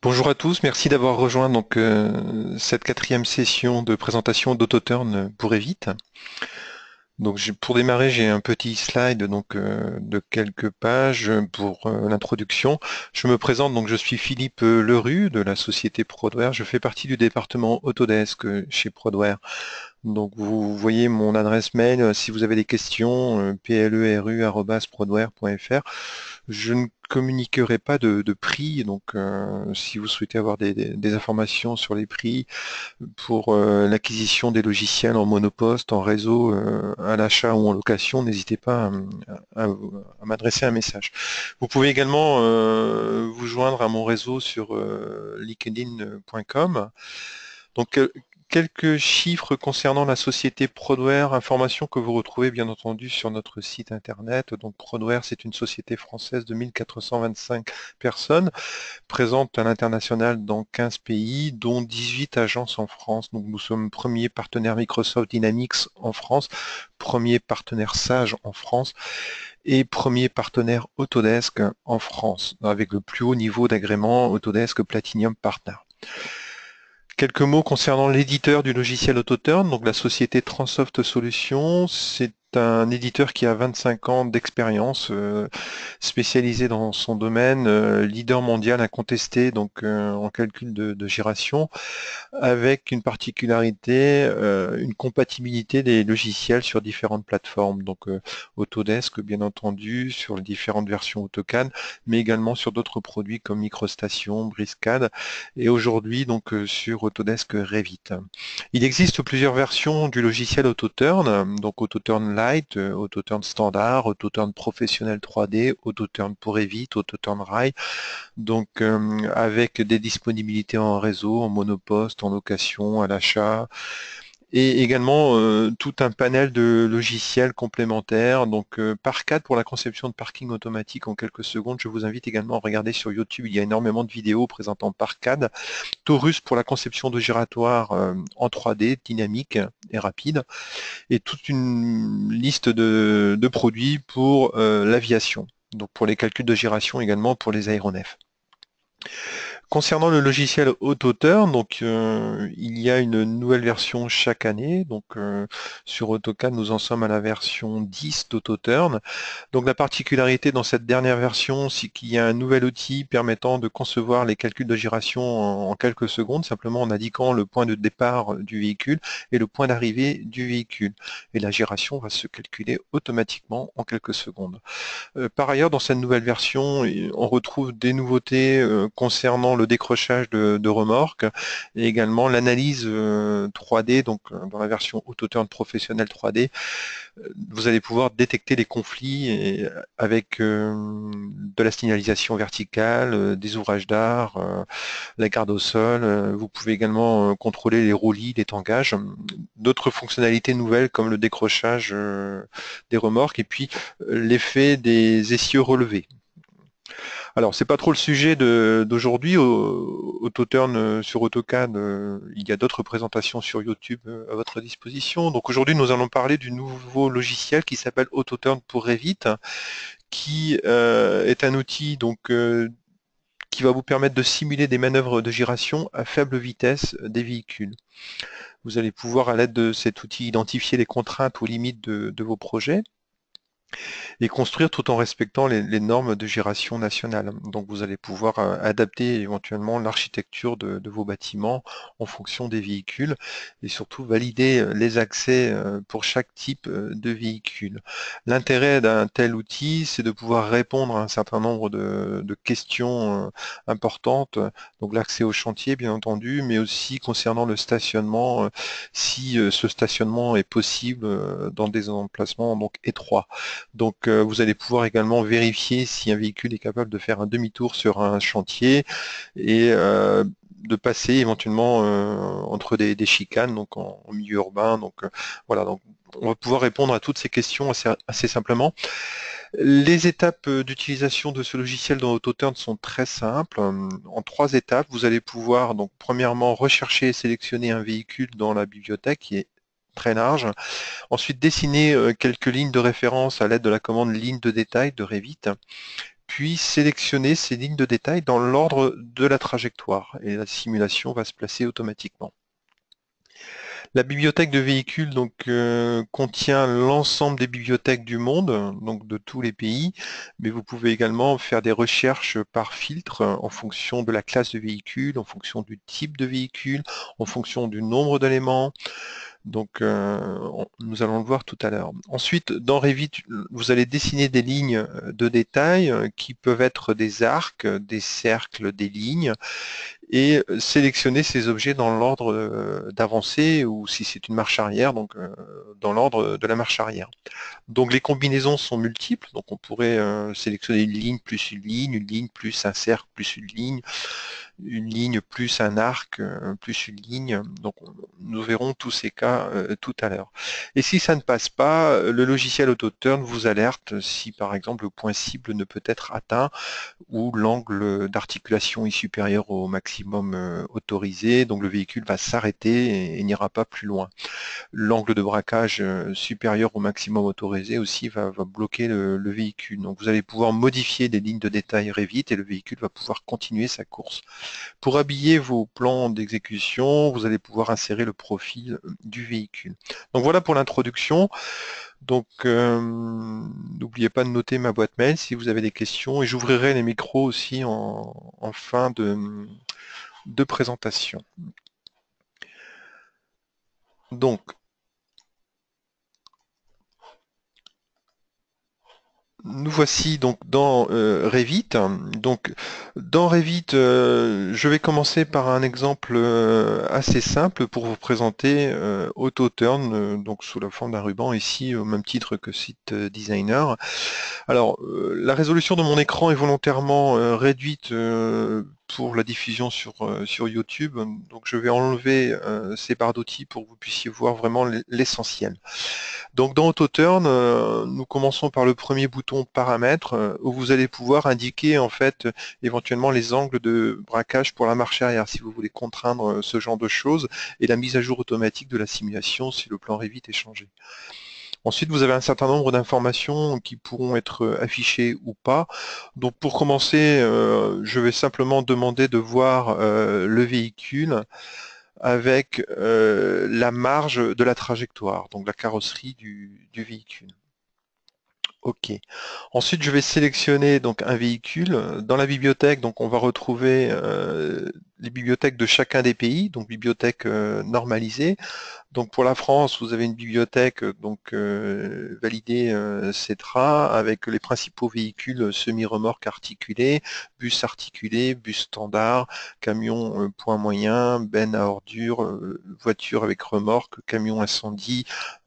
Bonjour à tous, merci d'avoir rejoint cette quatrième session de présentation d'AutoTurn pour Evite. Pour démarrer, j'ai un petit slide de quelques pages pour l'introduction. Je me présente, je suis Philippe Lerue de la société Prodware. Je fais partie du département Autodesk chez Prodware. Donc vous voyez mon adresse mail si vous avez des questions, pleru@prodware.fr. Je ne communiquerai pas de prix, si vous souhaitez avoir des informations sur les prix pour l'acquisition des logiciels en monoposte, en réseau, à l'achat ou en location, n'hésitez pas à m'adresser un message. Vous pouvez également vous joindre à mon réseau sur linkedin.com. Donc, quelques chiffres concernant la société Prodware, informations que vous retrouvez bien entendu sur notre site internet. Donc, Prodware, c'est une société française de 1425 personnes, présente à l'international dans 15 pays, dont 18 agences en France. Donc, nous sommes premier partenaire Microsoft Dynamics en France, premier partenaire Sage en France et premier partenaire Autodesk en France, avec le plus haut niveau d'agrément Autodesk Platinum Partner. Quelques mots concernant l'éditeur du logiciel AutoTurn, donc la société Transoft Solutions. C'est un éditeur qui a 25 ans d'expérience, spécialisé dans son domaine, leader mondial incontesté en calcul de giration, avec une particularité, une compatibilité des logiciels sur différentes plateformes. Autodesk, bien entendu, sur les différentes versions AutoCAD, mais également sur d'autres produits comme MicroStation, BricsCAD, et aujourd'hui sur Autodesk Revit. Il existe plusieurs versions du logiciel AutoTurn, donc AutoTurn Lite, AutoTurn Standard, AutoTurn Professionnel 3D, AutoTurn pour Revit, AutoTurn Rai, avec des disponibilités en réseau, en monoposte, en location, à l'achat, et également tout un panel de logiciels complémentaires. Parcad pour la conception de parking automatique en quelques secondes. Je vous invite également à regarder sur YouTube, il y a énormément de vidéos présentant Parcad. Taurus pour la conception de giratoires en 3D, dynamique et rapide, et toute une liste de produits pour l'aviation. Donc pour les calculs de giration également pour les aéronefs. Concernant le logiciel AutoTurn, il y a une nouvelle version chaque année. Sur AutoCAD, nous en sommes à la version 10 d'AutoTurn. Donc la particularité dans cette dernière version, c'est qu'il y a un nouvel outil permettant de concevoir les calculs de giration en quelques secondes, simplement en indiquant le point de départ du véhicule et le point d'arrivée du véhicule. Et la giration va se calculer automatiquement en quelques secondes. Par ailleurs, dans cette nouvelle version, on retrouve des nouveautés concernant le décrochage de remorques et également l'analyse 3D, dans la version AutoTurn professionnel 3D. Vous allez pouvoir détecter les conflits avec de la signalisation verticale, des ouvrages d'art, la garde au sol. Vous pouvez également contrôler les roulis, les tangages, d'autres fonctionnalités nouvelles comme le décrochage des remorques et puis l'effet des essieux relevés. Alors, c'est pas trop le sujet d'aujourd'hui. AutoTurn sur AutoCAD, il y a d'autres présentations sur YouTube à votre disposition. Donc aujourd'hui, nous allons parler du nouveau logiciel qui s'appelle AutoTurn pour Revit, qui est un outil qui va vous permettre de simuler des manœuvres de giration à faible vitesse des véhicules. Vous allez pouvoir, à l'aide de cet outil, identifier les contraintes ou limites de vos projets et construire tout en respectant les normes de giration nationale. Donc vous allez pouvoir adapter éventuellement l'architecture de vos bâtiments en fonction des véhicules et surtout valider les accès pour chaque type de véhicule. L'intérêt d'un tel outil, c'est de pouvoir répondre à un certain nombre de questions importantes, donc l'accès au chantier bien entendu, mais aussi concernant le stationnement, si ce stationnement est possible dans des emplacements étroits. Vous allez pouvoir également vérifier si un véhicule est capable de faire un demi-tour sur un chantier et de passer éventuellement entre des chicanes, en milieu urbain. Voilà, donc on va pouvoir répondre à toutes ces questions assez simplement. Les étapes d'utilisation de ce logiciel dans AutoTurn sont très simples. En 3 étapes, vous allez pouvoir premièrement rechercher et sélectionner un véhicule dans la bibliothèque qui est très large. Ensuite, dessiner quelques lignes de référence à l'aide de la commande ligne de détail de Revit. puis sélectionner ces lignes de détail dans l'ordre de la trajectoire et la simulation va se placer automatiquement. La bibliothèque de véhicules donc, contient l'ensemble des bibliothèques du monde, donc de tous les pays, mais vous pouvez également faire des recherches par filtre en fonction de la classe de véhicule, en fonction du type de véhicule, en fonction du nombre d'éléments. Donc, nous allons le voir tout à l'heure. Ensuite, dans Revit, vous allez dessiner des lignes de détail qui peuvent être des arcs, des cercles, des lignes, et sélectionner ces objets dans l'ordre d'avancée, ou si c'est une marche arrière, donc dans l'ordre de la marche arrière. Donc les combinaisons sont multiples, donc on pourrait sélectionner une ligne plus un cercle, plus une ligne plus un arc, plus une ligne. Donc nous verrons tous ces cas tout à l'heure. Et si ça ne passe pas, le logiciel AutoTurn vous alerte si par exemple le point cible ne peut être atteint ou l'angle d'articulation est supérieur au maximum autorisé, donc le véhicule va s'arrêter et n'ira pas plus loin. L'angle de braquage supérieur au maximum autorisé aussi va bloquer le véhicule. Donc vous allez pouvoir modifier des lignes de détail Revit et le véhicule va pouvoir continuer sa course. Pour habiller vos plans d'exécution, vous allez pouvoir insérer le profil du véhicule. Donc voilà pour l'introduction. Donc n'oubliez pas de noter ma boîte mail si vous avez des questions et j'ouvrirai les micros aussi en fin de présentation. Donc, nous voici donc dans Revit. Donc, dans Revit, je vais commencer par un exemple assez simple pour vous présenter AutoTurn, donc sous la forme d'un ruban ici, au même titre que Site Designer. Alors, la résolution de mon écran est volontairement réduite pour la diffusion sur YouTube, donc je vais enlever ces barres d'outils pour que vous puissiez voir vraiment l'essentiel. Donc dans AutoTurn, nous commençons par le premier bouton paramètres où vous allez pouvoir indiquer en fait éventuellement les angles de braquage pour la marche arrière si vous voulez contraindre ce genre de choses et la mise à jour automatique de la simulation si le plan Revit est changé. Ensuite, vous avez un certain nombre d'informations qui pourront être affichées ou pas. Donc pour commencer, je vais simplement demander de voir le véhicule avec la marge de la trajectoire, donc la carrosserie du véhicule. Ok. Ensuite, je vais sélectionner donc un véhicule. Dans la bibliothèque, donc on va retrouver les bibliothèques de chacun des pays, donc bibliothèque normalisée. Donc pour la France, vous avez une bibliothèque donc validée CETRA avec les principaux véhicules semi-remorques articulés, bus articulés, bus standard, camion point moyen, benne à ordures, voiture avec remorque, camion incendie,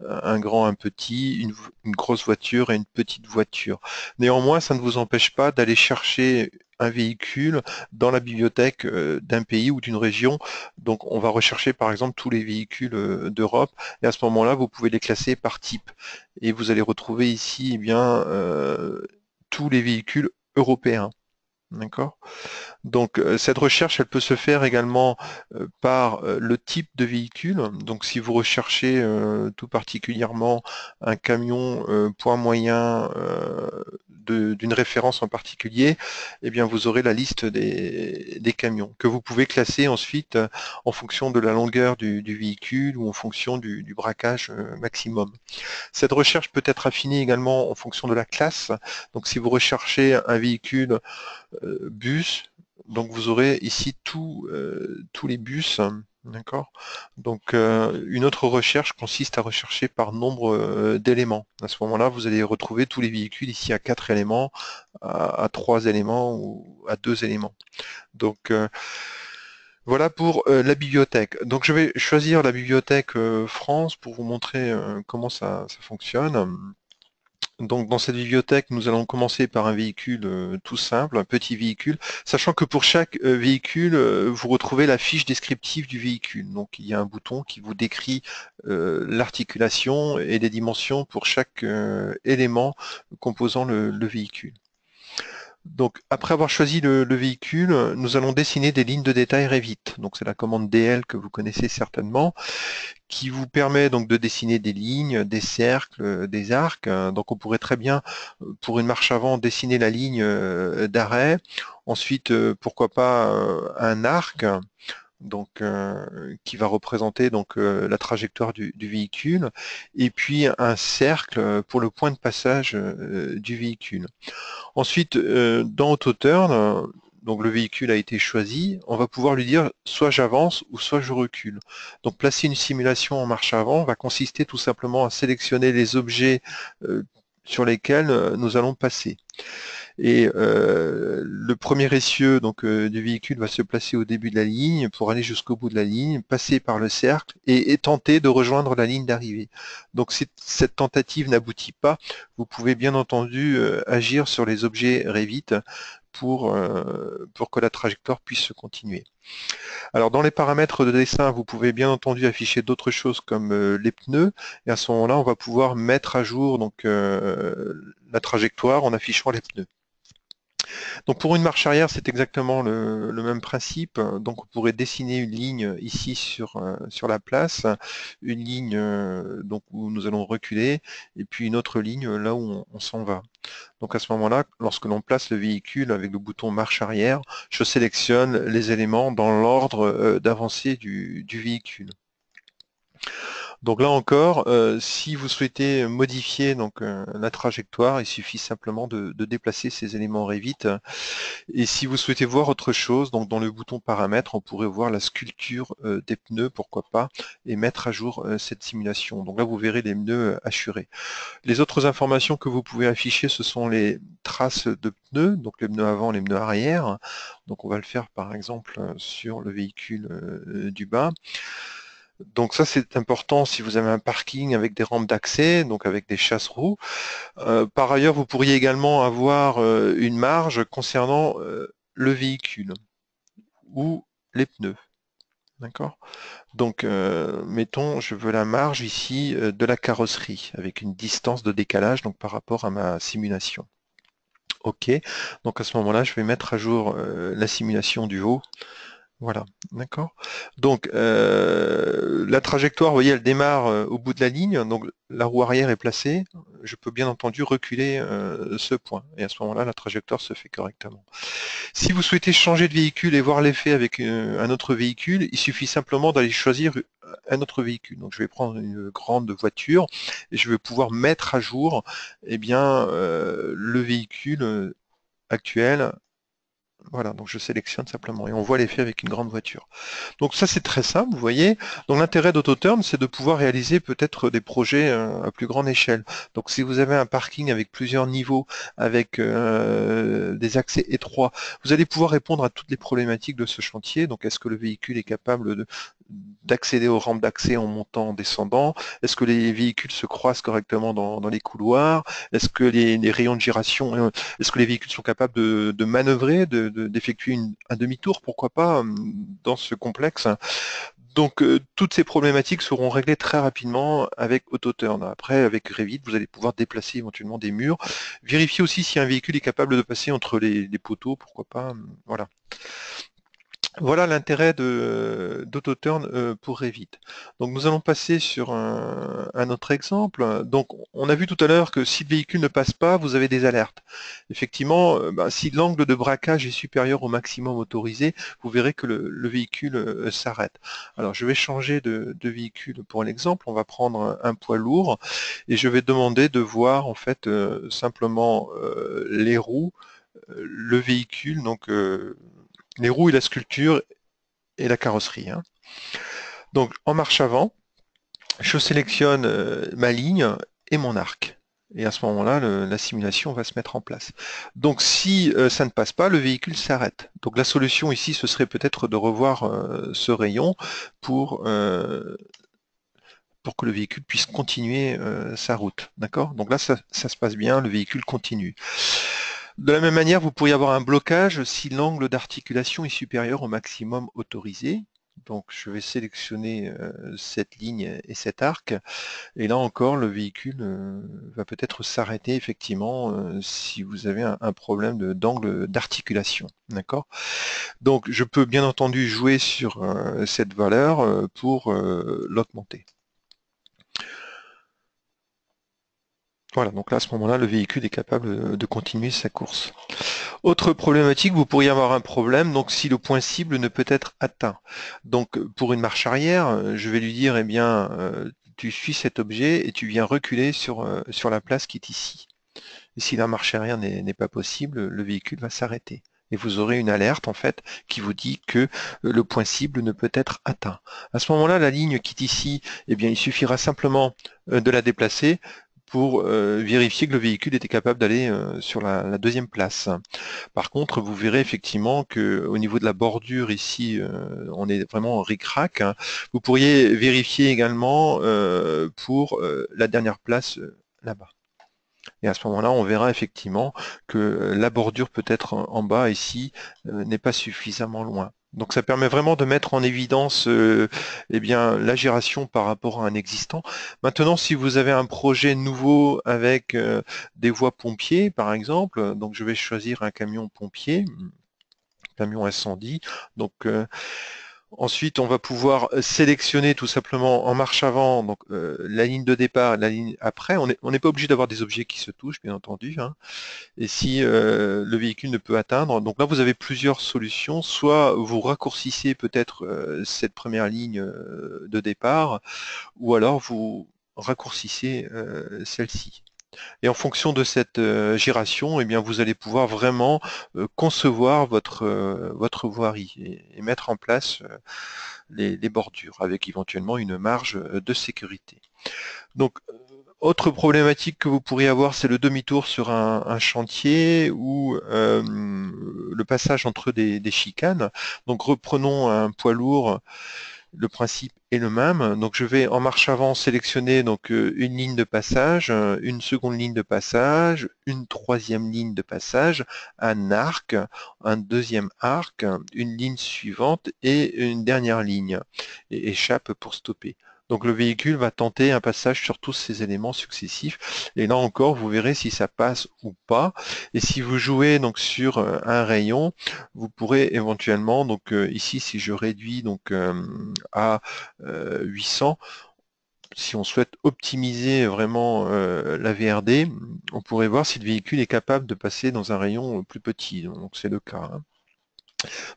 un grand, un petit, une grosse voiture et une petite voiture. Néanmoins, ça ne vous empêche pas d'aller chercher un véhicule dans la bibliothèque d'un pays ou d'une région. Donc on va rechercher par exemple tous les véhicules d'Europe et à ce moment-là vous pouvez les classer par type et vous allez retrouver ici eh bien tous les véhicules européens. D'accord? Donc cette recherche, elle peut se faire également par le type de véhicule. Donc si vous recherchez tout particulièrement un camion poids moyen d'une référence en particulier, eh bien vous aurez la liste des camions que vous pouvez classer ensuite en fonction de la longueur du véhicule ou en fonction du braquage maximum. Cette recherche peut être affinée également en fonction de la classe. Donc si vous recherchez un véhicule bus, donc vous aurez ici tous les bus, d'accord. Donc une autre recherche consiste à rechercher par nombre d'éléments. À ce moment-là, vous allez retrouver tous les véhicules ici à 4 éléments, à 3 éléments ou à 2 éléments. Donc voilà pour la bibliothèque. Donc je vais choisir la bibliothèque France pour vous montrer comment ça fonctionne. Donc dans cette bibliothèque, nous allons commencer par un véhicule tout simple, un petit véhicule, sachant que pour chaque véhicule, vous retrouvez la fiche descriptive du véhicule. Donc il y a un bouton qui vous décrit l'articulation et les dimensions pour chaque élément composant le véhicule. Donc, après avoir choisi le véhicule, nous allons dessiner des lignes de détail Revit. Donc, c'est la commande DL que vous connaissez certainement, qui vous permet donc de dessiner des lignes, des cercles, des arcs. Donc, on pourrait très bien, pour une marche avant, dessiner la ligne d'arrêt. Ensuite, pourquoi pas un arc, donc qui va représenter donc la trajectoire du véhicule, et puis un cercle pour le point de passage du véhicule. Ensuite, dans AutoTurn, donc le véhicule a été choisi, on va pouvoir lui dire soit j'avance ou soit je recule. Donc placer une simulation en marche avant va consister tout simplement à sélectionner les objets sur lesquels nous allons passer. Et le premier essieu donc, du véhicule va se placer au début de la ligne pour aller jusqu'au bout de la ligne, passer par le cercle et tenter de rejoindre la ligne d'arrivée. Donc si cette tentative n'aboutit pas, vous pouvez bien entendu agir sur les objets Revit pour que la trajectoire puisse se continuer. Alors dans les paramètres de dessin, vous pouvez bien entendu afficher d'autres choses comme les pneus, et à ce moment-là, on va pouvoir mettre à jour donc, la trajectoire en affichant les pneus. Donc pour une marche arrière, c'est exactement le même principe. Donc on pourrait dessiner une ligne ici sur la place, une ligne donc où nous allons reculer, et puis une autre ligne là où on s'en va. Donc à ce moment-là, lorsque l'on place le véhicule avec le bouton marche arrière, je sélectionne les éléments dans l'ordre d'avancée du véhicule. Donc là encore, si vous souhaitez modifier donc, la trajectoire, il suffit simplement de déplacer ces éléments Revit. Et si vous souhaitez voir autre chose, donc dans le bouton paramètres, on pourrait voir la sculpture des pneus, pourquoi pas, et mettre à jour cette simulation. Donc là, vous verrez les pneus assurés. Les autres informations que vous pouvez afficher, ce sont les traces de pneus, donc les pneus avant, les pneus arrière. Donc on va le faire par exemple sur le véhicule du bas. Donc ça c'est important si vous avez un parking avec des rampes d'accès, donc avec des chasse-roues. Par ailleurs, vous pourriez également avoir une marge concernant le véhicule ou les pneus. D'accord? Donc, mettons, je veux la marge ici de la carrosserie avec une distance de décalage donc par rapport à ma simulation. OK. Donc à ce moment-là, je vais mettre à jour la simulation du haut. Voilà, d'accord. Donc la trajectoire, vous voyez, elle démarre au bout de la ligne, donc la roue arrière est placée. Je peux bien entendu reculer ce point, et à ce moment-là, la trajectoire se fait correctement. Si vous souhaitez changer de véhicule et voir l'effet avec un autre véhicule, il suffit simplement d'aller choisir un autre véhicule. Donc je vais prendre une grande voiture et je vais pouvoir mettre à jour eh bien, le véhicule actuel. Voilà, donc je sélectionne simplement et on voit l'effet avec une grande voiture. Donc ça c'est très simple, vous voyez. Donc l'intérêt d'AutoTurn, c'est de pouvoir réaliser peut-être des projets à plus grande échelle. Donc si vous avez un parking avec plusieurs niveaux, avec des accès étroits, vous allez pouvoir répondre à toutes les problématiques de ce chantier. Donc est-ce que le véhicule est capable d'accéder aux rampes d'accès en montant, en descendant? Est-ce que les véhicules se croisent correctement dans les couloirs? Est-ce que les rayons de giration, est-ce que les véhicules sont capables de manœuvrer, d'effectuer un demi-tour, pourquoi pas, dans ce complexe? Donc toutes ces problématiques seront réglées très rapidement avec AutoTurn. Après, avec Revit, vous allez pouvoir déplacer éventuellement des murs. Vérifier aussi si un véhicule est capable de passer entre les poteaux, pourquoi pas. Voilà. Voilà l'intérêt d'AutoTurn pour Revit. Donc nous allons passer sur un autre exemple. Donc on a vu tout à l'heure que si le véhicule ne passe pas, vous avez des alertes. Effectivement, si l'angle de braquage est supérieur au maximum autorisé, vous verrez que le véhicule s'arrête. Alors je vais changer de véhicule pour l'exemple. On va prendre un poids lourd et je vais demander de voir en fait simplement les roues, le véhicule, donc les roues et la sculpture et la carrosserie, hein. Donc en marche avant, je sélectionne ma ligne et mon arc. Et à ce moment-là, la simulation va se mettre en place. Donc si ça ne passe pas, le véhicule s'arrête. Donc la solution ici, ce serait peut-être de revoir ce rayon pour que le véhicule puisse continuer sa route. D'accord? Donc là, ça se passe bien, le véhicule continue. De la même manière, vous pourriez avoir un blocage si l'angle d'articulation est supérieur au maximum autorisé. Donc je vais sélectionner cette ligne et cet arc, et là encore le véhicule va peut-être s'arrêter effectivement si vous avez un problème d'angle d'articulation. D'accord? Donc je peux bien entendu jouer sur cette valeur pour l'augmenter. Voilà, donc là à ce moment-là, le véhicule est capable de continuer sa course. Autre problématique, vous pourriez avoir un problème, donc si le point cible ne peut être atteint. Donc pour une marche arrière, je vais lui dire, eh bien, tu suis cet objet et tu viens reculer sur la place qui est ici. Et si la marche arrière n'est pas possible, le véhicule va s'arrêter. Et vous aurez une alerte en fait qui vous dit que le point cible ne peut être atteint. À ce moment-là, la ligne qui est ici, eh bien, il suffira simplement de la déplacer pour vérifier que le véhicule était capable d'aller sur la deuxième place. Par contre, vous verrez effectivement que au niveau de la bordure ici, on est vraiment en ric-rac, hein. Vous pourriez vérifier également pour la dernière place là-bas. Et à ce moment-là, on verra effectivement que la bordure peut-être en bas ici n'est pas suffisamment loin. Donc ça permet vraiment de mettre en évidence eh bien, la gération par rapport à un existant. Maintenant, si vous avez un projet nouveau avec des voies pompiers, par exemple, donc je vais choisir un camion pompier, camion incendie. Donc ensuite, on va pouvoir sélectionner tout simplement en marche avant donc la ligne de départ, la ligne après. On n'est pas obligé d'avoir des objets qui se touchent, bien entendu, hein. Et si le véhicule ne peut atteindre, donc là vous avez plusieurs solutions. Soit vous raccourcissez peut-être cette première ligne de départ, ou alors vous raccourcissez celle-ci. Et en fonction de cette gération, eh bien, vous allez pouvoir vraiment concevoir votre voirie et mettre en place les bordures avec éventuellement une marge de sécurité. Donc, autre problématique que vous pourriez avoir, c'est le demi-tour sur un chantier ou le passage entre des chicanes. Donc, reprenons un poids lourd. Le principe est le même. Donc je vais en marche avant sélectionner donc une ligne de passage, une seconde ligne de passage, une troisième ligne de passage, un arc, un deuxième arc, une ligne suivante et une dernière ligne. Et échappe pour stopper. Donc le véhicule va tenter un passage sur tous ces éléments successifs. Et là encore, vous verrez si ça passe ou pas. Et si vous jouez donc sur un rayon, vous pourrez éventuellement, donc ici si je réduis donc à 800, si on souhaite optimiser vraiment la VRD, on pourrait voir si le véhicule est capable de passer dans un rayon plus petit. Donc c'est le cas, hein.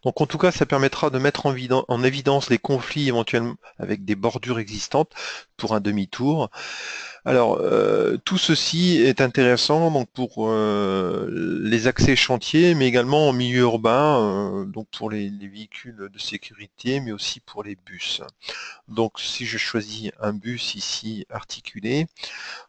Donc en tout cas, ça permettra de mettre en évidence les conflits éventuellement avec des bordures existantes pour un demi-tour. Alors, tout ceci est intéressant donc pour les accès chantiers, mais également en milieu urbain, donc pour les véhicules de sécurité, mais aussi pour les bus. Donc, si je choisis un bus ici articulé,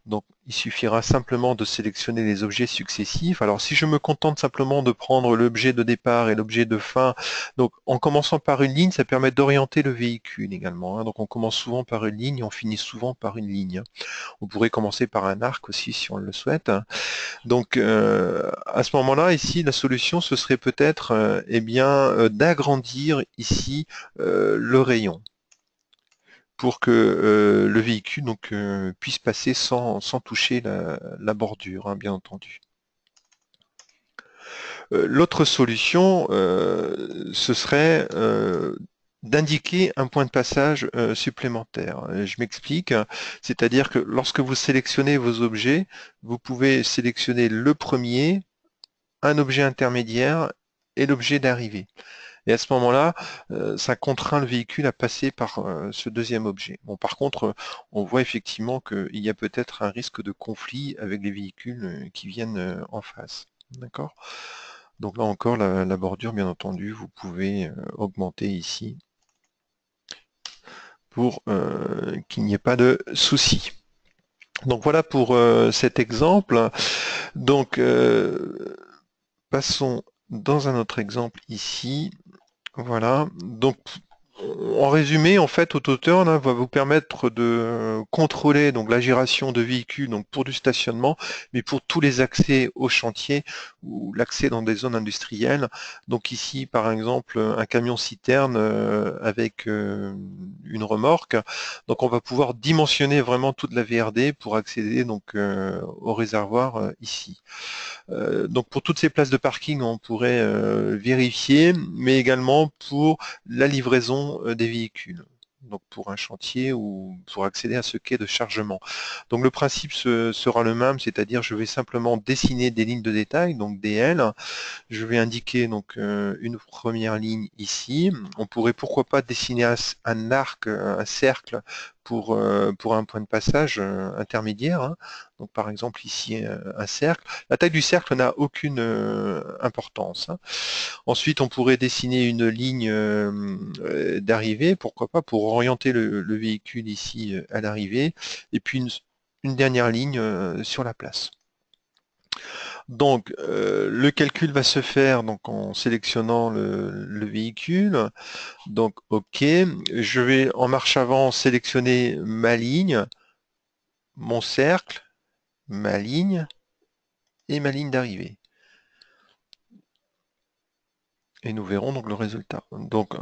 donc il suffira simplement de sélectionner les objets successifs. Alors si je me contente simplement de prendre l'objet de départ et l'objet de fin, donc en commençant par une ligne, ça permet d'orienter le véhicule également, hein. Donc on commence souvent par une ligne et on finit souvent par une ligne. On pourrait commencer par un arc aussi si on le souhaite. Donc à ce moment-là, ici, la solution, ce serait peut-être eh bien d'agrandir ici le rayon pour que le véhicule donc, puisse passer sans toucher la bordure, hein, bien entendu. L'autre solution, ce serait d'indiquer un point de passage supplémentaire. Je m'explique, c'est-à-dire que lorsque vous sélectionnez vos objets, vous pouvez sélectionner le premier, un objet intermédiaire et l'objet d'arrivée. Et à ce moment-là, ça contraint le véhicule à passer par ce deuxième objet. Bon, par contre, on voit effectivement qu'il y a peut-être un risque de conflit avec les véhicules qui viennent en face. D'accord? Donc là encore, la bordure, bien entendu, vous pouvez augmenter ici pour qu'il n'y ait pas de souci. Donc voilà pour cet exemple. Donc passons dans un autre exemple ici. Voilà. Donc En résumé, en fait, AutoTurn va vous permettre de contrôler donc la gération de véhicules donc pour du stationnement, mais pour tous les accès au chantier ou l'accès dans des zones industrielles. Donc ici, par exemple, un camion citerne avec une remorque. Donc on va pouvoir dimensionner vraiment toute la VRD pour accéder donc au réservoir ici. Donc pour toutes ces places de parking, on pourrait vérifier, mais également pour la livraison des véhicules. Donc pour un chantier ou pour accéder à ce quai de chargement. Donc le principe sera le même, c'est-à-dire je vais simplement dessiner des lignes de détail, donc des L. Je vais indiquer donc une première ligne ici. On pourrait pourquoi pas dessiner un arc, un cercle pour un point de passage intermédiaire, hein. Donc par exemple ici un cercle. La taille du cercle n'a aucune importance, hein. Ensuite on pourrait dessiner une ligne d'arrivée, pourquoi pas, pour orienter le véhicule ici à l'arrivée, et puis une dernière ligne sur la place. Donc, le calcul va se faire donc en sélectionnant le véhicule. Donc, OK. Je vais en marche avant sélectionner ma ligne, mon cercle, ma ligne et ma ligne d'arrivée. Et nous verrons donc le résultat. Donc,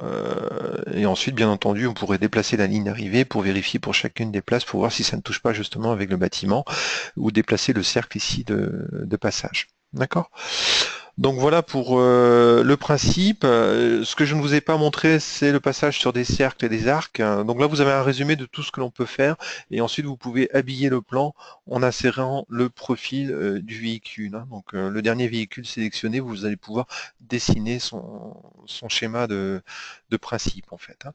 et ensuite, bien entendu, on pourrait déplacer la ligne d'arrivée pour vérifier pour chacune des places pour voir si ça ne touche pas justement avec le bâtiment ou déplacer le cercle ici de passage. D'accord? Donc voilà pour le principe. Ce que je ne vous ai pas montré, c'est le passage sur des cercles et des arcs. Donc là, vous avez un résumé de tout ce que l'on peut faire. Et ensuite, vous pouvez habiller le plan en insérant le profil du véhicule, hein. Donc le dernier véhicule sélectionné, vous allez pouvoir dessiner son schéma de principe, en fait, hein.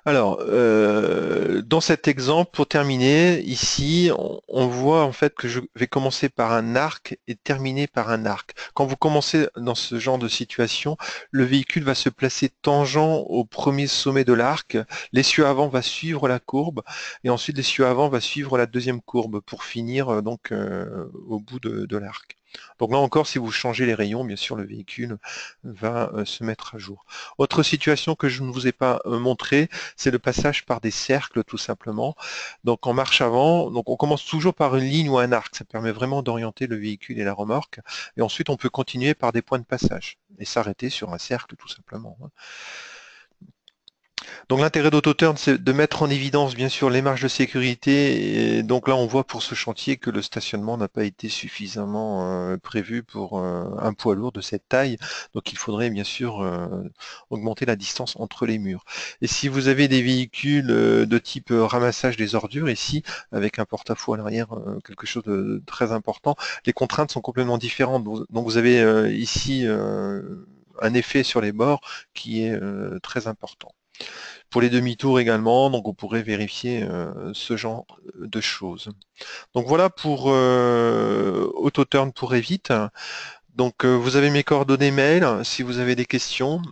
Alors, dans cet exemple, pour terminer, ici, on voit en fait que je vais commencer par un arc et terminer par un arc. Quand vous commencez dans ce genre de situation, le véhicule va se placer tangent au premier sommet de l'arc, l'essieu avant va suivre la courbe, et ensuite l'essieu avant va suivre la deuxième courbe pour finir donc au bout de l'arc. Donc là encore, si vous changez les rayons, bien sûr, le véhicule va se mettre à jour. Autre situation que je ne vous ai pas montré, c'est le passage par des cercles tout simplement. Donc en marche avant, donc on commence toujours par une ligne ou un arc, ça permet vraiment d'orienter le véhicule et la remorque. Et ensuite on peut continuer par des points de passage et s'arrêter sur un cercle tout simplement, hein. Donc l'intérêt d'AutoTurn, c'est de mettre en évidence bien sûr les marges de sécurité. Et donc là, on voit pour ce chantier que le stationnement n'a pas été suffisamment prévu pour un poids lourd de cette taille. Donc il faudrait bien sûr augmenter la distance entre les murs. Et si vous avez des véhicules de type ramassage des ordures ici, avec un porte-à-faux à l'arrière, quelque chose de très important, les contraintes sont complètement différentes. Donc vous avez ici un effet sur les bords qui est très important. Pour les demi-tours également, donc on pourrait vérifier ce genre de choses. Donc voilà pour AutoTurn pour Revit. Donc vous avez mes coordonnées mail si vous avez des questions.